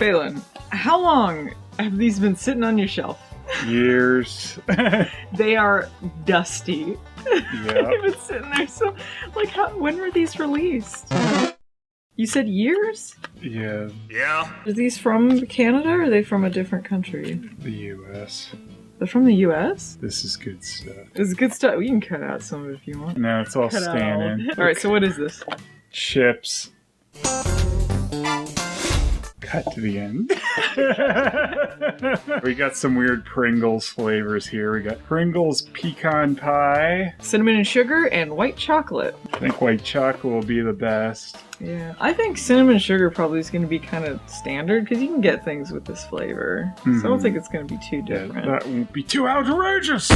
Phelan, how long have these been sitting on your shelf? Years. They are dusty. Yeah. They've been sitting there so... Like, when were these released? You said years? Yeah. Yeah. Are these from Canada or are they from a different country? The U.S. They're from the U.S.? This is good stuff. This is good stuff. We can cut out some of it if you want. No, it's all Cut out. standing. Alright, so what is this? Chips. Cut to the end. We got some weird Pringles flavors here. We got Pringles pecan pie. Cinnamon and sugar and white chocolate. I think white chocolate will be the best. Yeah, I think cinnamon sugar probably is going to be kind of standard because you can get things with this flavor. So I don't think it's going to be too different. That won't be too outrageous.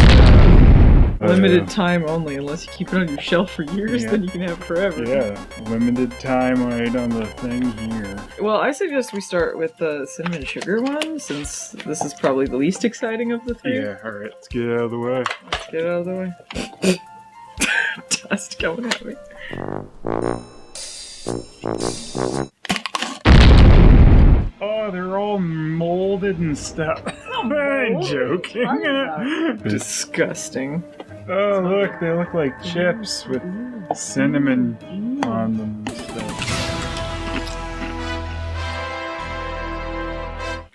Limited time only, unless you keep it on your shelf for years, Yeah. then you can have it forever. Yeah, limited time right on the thing here. Well, I suggest we start with the cinnamon sugar one, since this is probably the least exciting of the three. Yeah, alright, let's get out of the way. Let's get out of the way. Dust coming at me. Oh, they're all molded and stuff. I'm joking. Disgusting. Oh, look, they look like chips with cinnamon on them and stuff.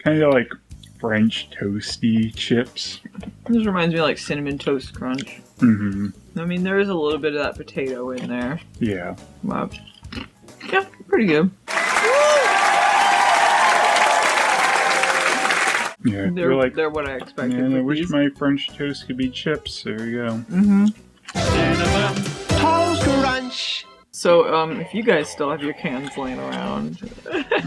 Kind of like French toasty chips. This reminds me of like Cinnamon Toast Crunch. Mm-hmm. I mean, there is a little bit of that potato in there. Yeah. Wow. Yeah, pretty good. Yeah, they're like, they're what I expected. man, I with wish these. my French toast could be chips. There you go. Mm-hmm. Toast crunch. So, if you guys still have your cans laying around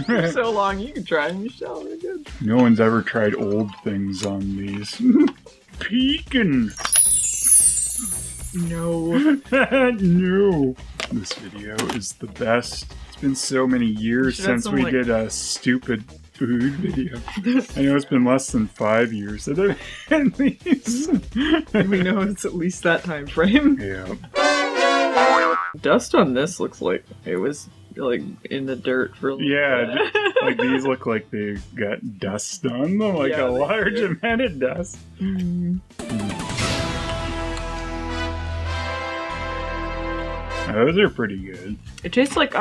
for so long, you can try them yourself. They're good. No one's ever tried old things on these. Pecan! No. No. This video is the best. It's been so many years should have since some, we like- did a stupid food video. I know it's been less than 5 years that I've had these. We know it's at least that time frame. Yeah. Dust on this looks like it was like in the dirt for a little Yeah, bit. like these look like they got dust on them, like Yeah, a they large do. amount of dust. Mm. Those are pretty good. It tastes like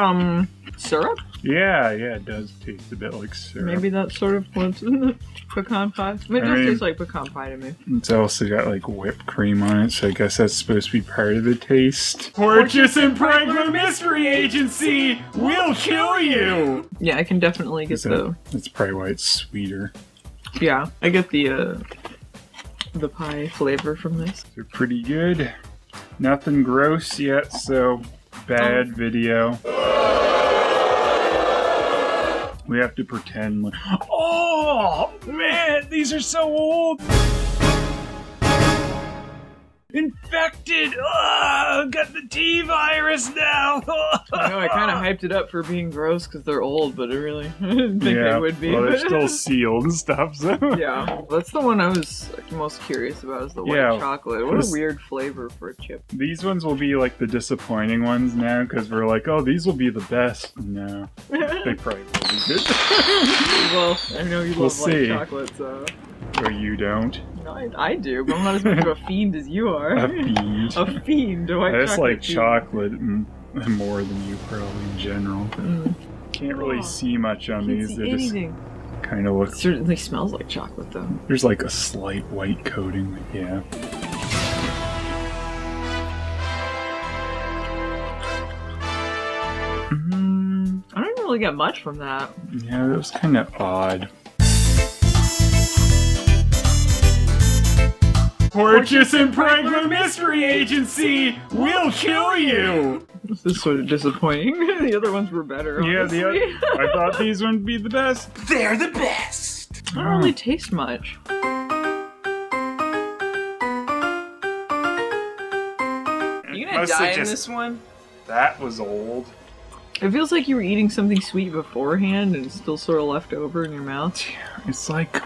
syrup. Yeah, it does taste a bit like syrup. Maybe that's sort of what's in the pecan pie. It does mean- taste like pecan pie to me. It's also got like whipped cream on it, so I guess that's supposed to be part of the taste. Porteous and Pringles Mystery Agency will kill you! Yeah, I can definitely get That's probably why it's sweeter. Yeah, I get the pie flavor from this. They're pretty good. Nothing gross yet, so bad video. We have to pretend like, oh man, these are so old. Infected! Got the T virus now! I know I kind of hyped it up for being gross because they're old, but I didn't think they would be. Well, they're still sealed and stuff, so. Yeah, that's the one I was most curious about is the white Yeah, chocolate. What this- a weird flavor for a chip. These ones will be like the disappointing ones now because we're like, oh, these will be the best. No, they probably will be good. Well, I know you We'll love white see. chocolate, so... Or you don't. No, I do, but I'm not as much of a fiend as you are. A fiend. A fiend, a white I just like chocolate chocolate more than you probably in general. fiend. Can't really Oh, see much on Can't these. see They just anything. kind of look. It certainly smells like chocolate, though. There's like a slight white coating. Like, yeah. I don't really get much from that. Yeah, that was kind of odd. Porteous and Pringles Mystery Agency will kill you! This is sort of disappointing. The other ones were better, Yeah, honestly. I thought these would be the best. They're the best. I don't really taste much. You gonna Mostly die in just- this one? That was old. It feels like you were eating something sweet beforehand and it's still sort of left over in your mouth. It's like,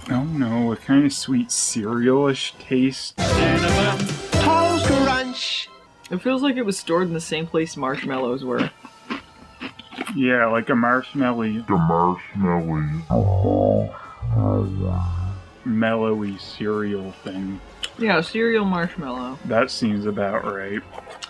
I don't know, a kind of sweet cereal-ish taste. Toast crunch. It feels like it was stored in the same place marshmallows were. Yeah, like a marshmallowy, mellowy cereal thing. Yeah, cereal marshmallow. That seems about right.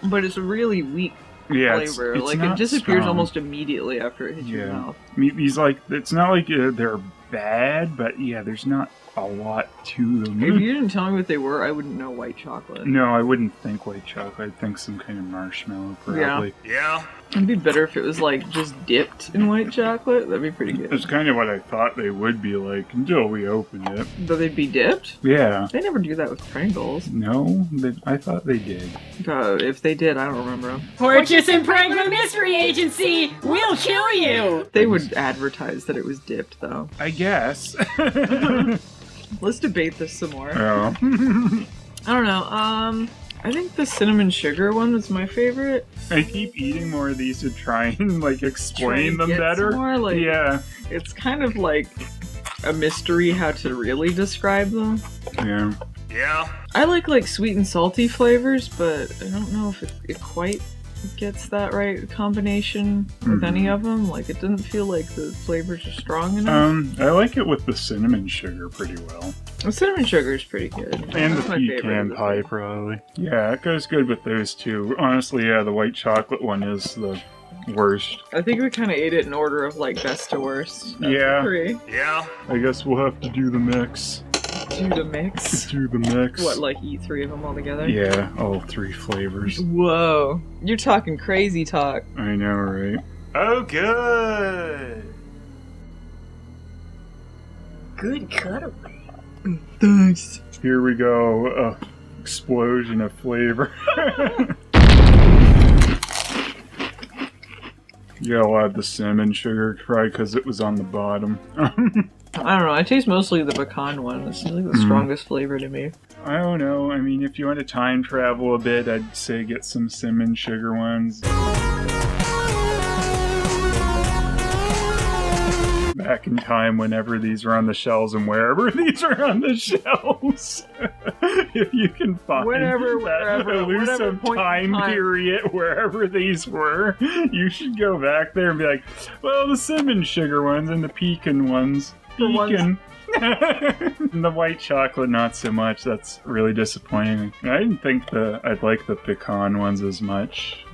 But it's a really weak flavor. It's Like, not it disappears strong. almost immediately after it hits your Yeah. mouth. These, like, it's not like they're bad, but yeah, there's not a lot to them. If you didn't tell me what they were, I wouldn't know white chocolate. No, I wouldn't think white chocolate. I'd think some kind of marshmallow, probably. Yeah. It'd be better if it was, like, just dipped in white chocolate. That'd be pretty good. That's kind of what I thought they would be like until we opened it. But they'd be dipped? Yeah. They never do that with Pringles. No, I thought they did. If they did, I don't remember them. Purchase and Pringles Mystery Agency will kill you! They would advertise that it was dipped, though. I guess. Let's debate this some more. Oh. I don't know, I think the cinnamon sugar one was my favorite. I keep eating more of these to try and, like, explain them get better. some more, like- Yeah. It's kind of like a mystery how to really describe them. Yeah. Yeah. I like sweet and salty flavors, but I don't know if it quite gets that right combination with any of them. Like, it doesn't feel like the flavors are strong enough. I like it with the cinnamon sugar pretty well. The cinnamon sugar is pretty good. And That's the my favorite pecan of the pie, three. probably. Yeah, it goes good with those two. Honestly, yeah, the white chocolate one is the worst. I think we kind of ate it in order of, like, best to worst. That's Yeah. the three. Yeah. I guess we'll have to do the mix. Do the mix. Do the mix. What, like eat three of them all together? Yeah, all three flavors. Whoa. You're talking crazy talk. I know, right? Oh, good. Good cutaway. Thanks. Here we go. Explosion of flavor. Yeah, I'll add the cinnamon sugar, probably because it was on the bottom. I don't know. I taste mostly the pecan one. This is like the strongest flavor to me. I don't know. I mean, if you want to time travel a bit, I'd say get some cinnamon sugar ones. Back in time, whenever these were on the shelves and wherever these are on the shelves. If you can find Whenever, that wherever, elusive whatever point in time time. period, wherever these were, you should go back there and be like, well, the cinnamon sugar ones and the pecan ones. For once. Pecan. The white chocolate, not so much. That's really disappointing. I didn't think I'd like the pecan ones as much.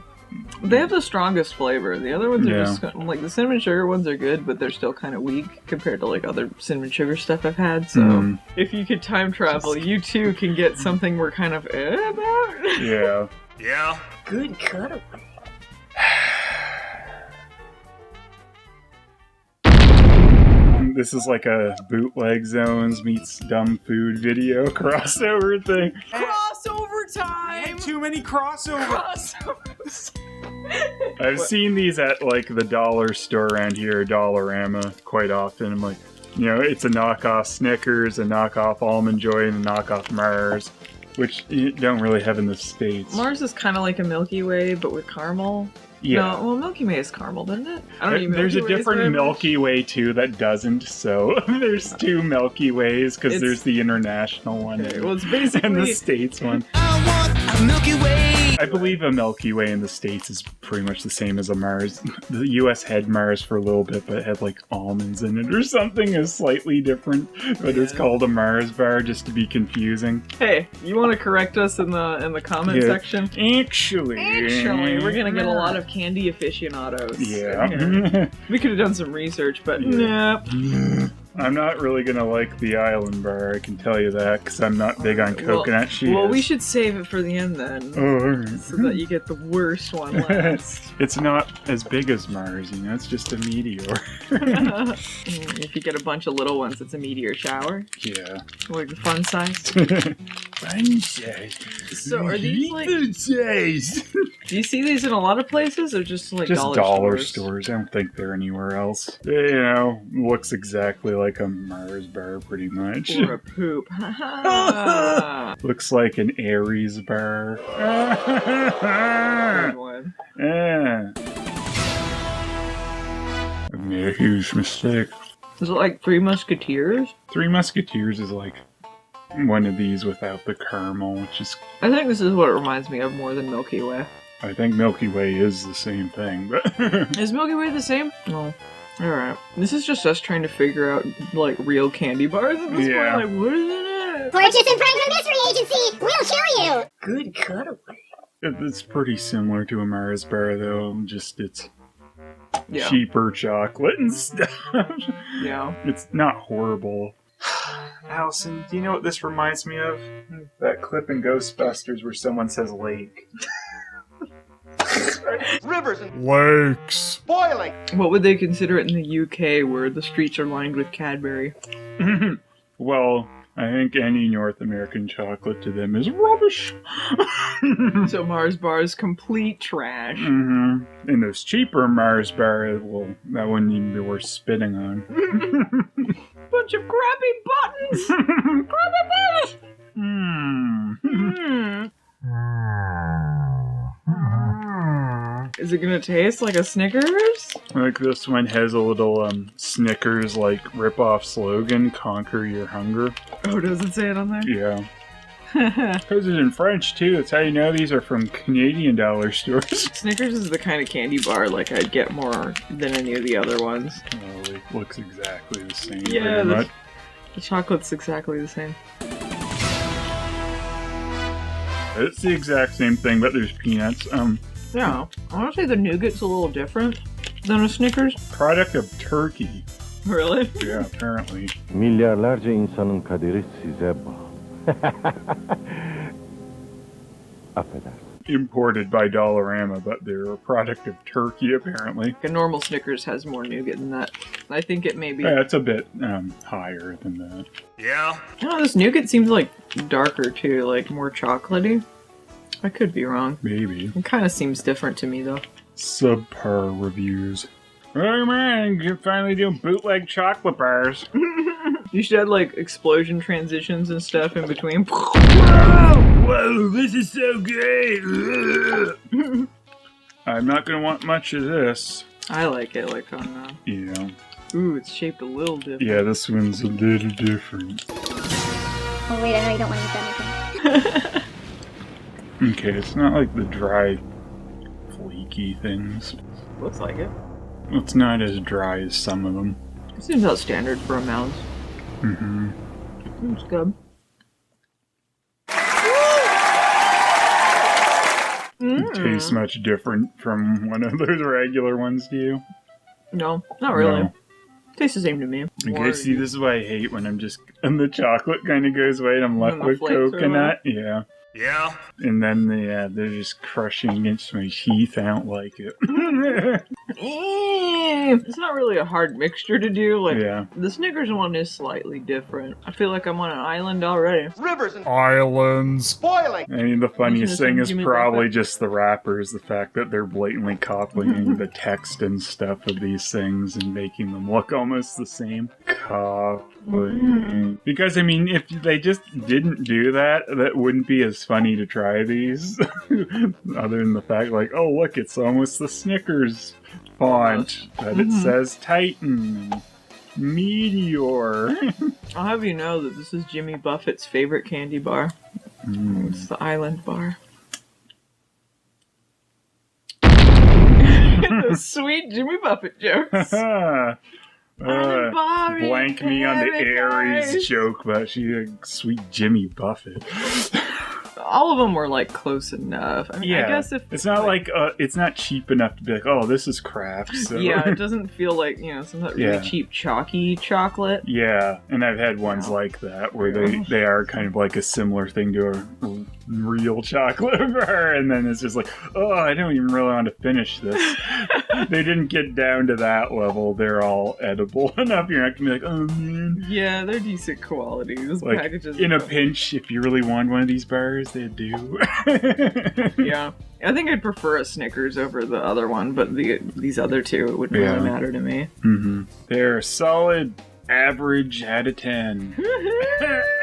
They have the strongest flavor. The other ones are Yeah. just like the cinnamon sugar ones are good, but they're still kind of weak compared to like other cinnamon sugar stuff I've had. So if you could time travel, you too can get something we're kind of about. Yeah. Yeah. Good cutaway. This is like a bootleg zones meets dumb food video crossover thing. Crossover time! Too many crossovers. Crossovers! I've seen these at like the dollar store around here, Dollarama, quite often. I'm like, you know, it's a knockoff Snickers, a knockoff Almond Joy, and a knockoff Mars, which you don't really have in the States. Mars is kind of like a Milky Way, but with caramel. Yeah. No, well, Milky Way is caramel, doesn't it? I don't eat There's a Milky Ways different very much. Milky Way too that doesn't. So there's two Milky Ways because It's- there's the international one Okay, well, it's and the basically States one. I want a Milky Way. I believe a Milky Way in the States is pretty much the same as a Mars. The US had Mars for a little bit, but it had like almonds in it or something is slightly different. But it's called a Mars bar just to be confusing. Hey, you want to correct us in the comment Yeah. section? Actually, We're gonna get a lot of candy aficionados. Yeah. We could have done some research, but nope. I'm not really gonna like the Island bar, I can tell you that, because I'm not big on coconut cheese. Well, we should save it for the end then, Oh, alright. so that you get the worst one last. It's not as big as Mars, you know, it's just a meteor. If you get a bunch of little ones, it's a meteor shower. Yeah. Like the fun size. Fun size. So are these like? size? Do you see these in a lot of places, or just like Just dollar stores? stores. I don't think they're anywhere else. You know, looks exactly like a Mars bar, pretty much. Or a poop. Looks like an Aries bar. Good one. Yeah. I made a huge mistake. Is it like Three Musketeers? Three Musketeers is like one of these without the caramel, which is I think this is what it reminds me of more than Milky Way. I think Milky Way is the same thing, but Is Milky Way the same? No. Alright. This is just us trying to figure out, like, real candy bars at this Yeah. point. Like, what is it? Purchase and Pringles Mystery Agency! We'll show you! Good cutaway. it's pretty similar to a Mars bar, though. Just it's Yeah. cheaper chocolate and stuff. Yeah. It's not horrible. Allison, do you know what this reminds me of? That clip in Ghostbusters where someone says lake. Rivers and Lakes. boiling. What would they consider it in the UK where the streets are lined with Cadbury? Well, I think any North American chocolate to them is rubbish. So Mars bar is complete trash. And those cheaper Mars bars, well, that wouldn't even be worth spitting on. Bunch of crappy buttons! Crappy buttons! Is it gonna taste like a Snickers? Like this one has a little Snickers like rip-off slogan, "Conquer your hunger." Oh, does it say it on there? Yeah. Because it's in French too. That's how you know these are from Canadian dollar stores. Snickers is the kind of candy bar like I'd get more than any of the other ones. Oh, it looks exactly the same. Yeah, pretty much. the chocolate's exactly the same. It's the exact same thing, but there's peanuts. Yeah, I want to say the nougat's a little different than a Snickers. Product of Turkey. Really? Yeah, apparently. Milyarlarca insanın kaderi size bağlı. Affedersin. Imported by Dollarama, but they're a product of Turkey, apparently. A normal Snickers has more nougat than that. I think it may be. Yeah, it's a bit higher than that. Yeah. Oh, this nougat seems like darker too, like more chocolatey. I could be wrong. Maybe. It kind of seems different to me though. Subpar reviews. Oh man, you're finally doing bootleg chocolate bars. You should have like explosion transitions and stuff in between. Whoa, this is so great! I'm not gonna want much of this. I like it like on Yeah. Ooh, it's shaped a little different. Yeah, this one's a little different. Oh wait, I know you don't want to eat that. Okay, it's not like the dry, flaky things. Looks like it. It's not as dry as some of them. It seems about standard for a mouse. Mm-hmm. It's good. It tastes much different from one of those regular ones, do you? No, not really. No. Tastes the same to me. Okay, see, this is what I hate when I'm just... And the chocolate kind of goes away and I'm left And the with flakes are coconut. Yeah. Yeah. And then they're just crushing against my teeth. I don't like it. It's not really a hard mixture to do. Like Yeah. the Snickers one is slightly different. I feel like I'm on an island already. Rivers and Islands. boiling. I mean, the funniest Isn't it thing is Jimmy probably Buffett? just the wrappers. The fact that they're blatantly copying the text and stuff of these things and making them look almost the same. Copying. Because, I mean, if they just didn't do that, that wouldn't be as funny to try these. Other than the fact, like, oh, look, it's almost the Snickers font. But it says Titan. Meteor. I'll have you know that this is Jimmy Buffett's favorite candy bar. It's the Island Bar. Those sweet Jimmy Buffett jokes. Island Bar in Blank me on the paradise. Aries joke, but she's a sweet Jimmy Buffett. All of them were like close enough. I mean, I guess if it's not like it's not cheap enough to be like, oh, this is crap. So. yeah, it doesn't feel like, you know, some of that really Yeah. cheap chalky chocolate. Yeah, and I've had ones like that where they are kind of like a similar thing to a real chocolate bar, and then it's just like, oh, I don't even really want to finish this. They didn't get down to that level. They're all edible enough. You're not gonna be like, oh man. Yeah, they're decent quality. Those Like packages. in a pinch, if you really want one of these bars, they do. Yeah, I think I'd prefer a Snickers over the other one, but these other two, it wouldn't Yeah. really matter to me. Mm-hmm. They're a solid average out of 10.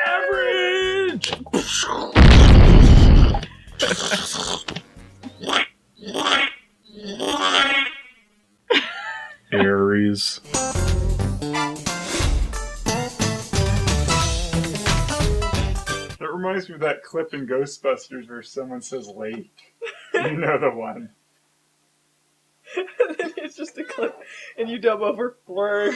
Average! Aries. That reminds me of that clip in Ghostbusters where someone says lake. You know the one. And then it's just a clip, and you dub over work.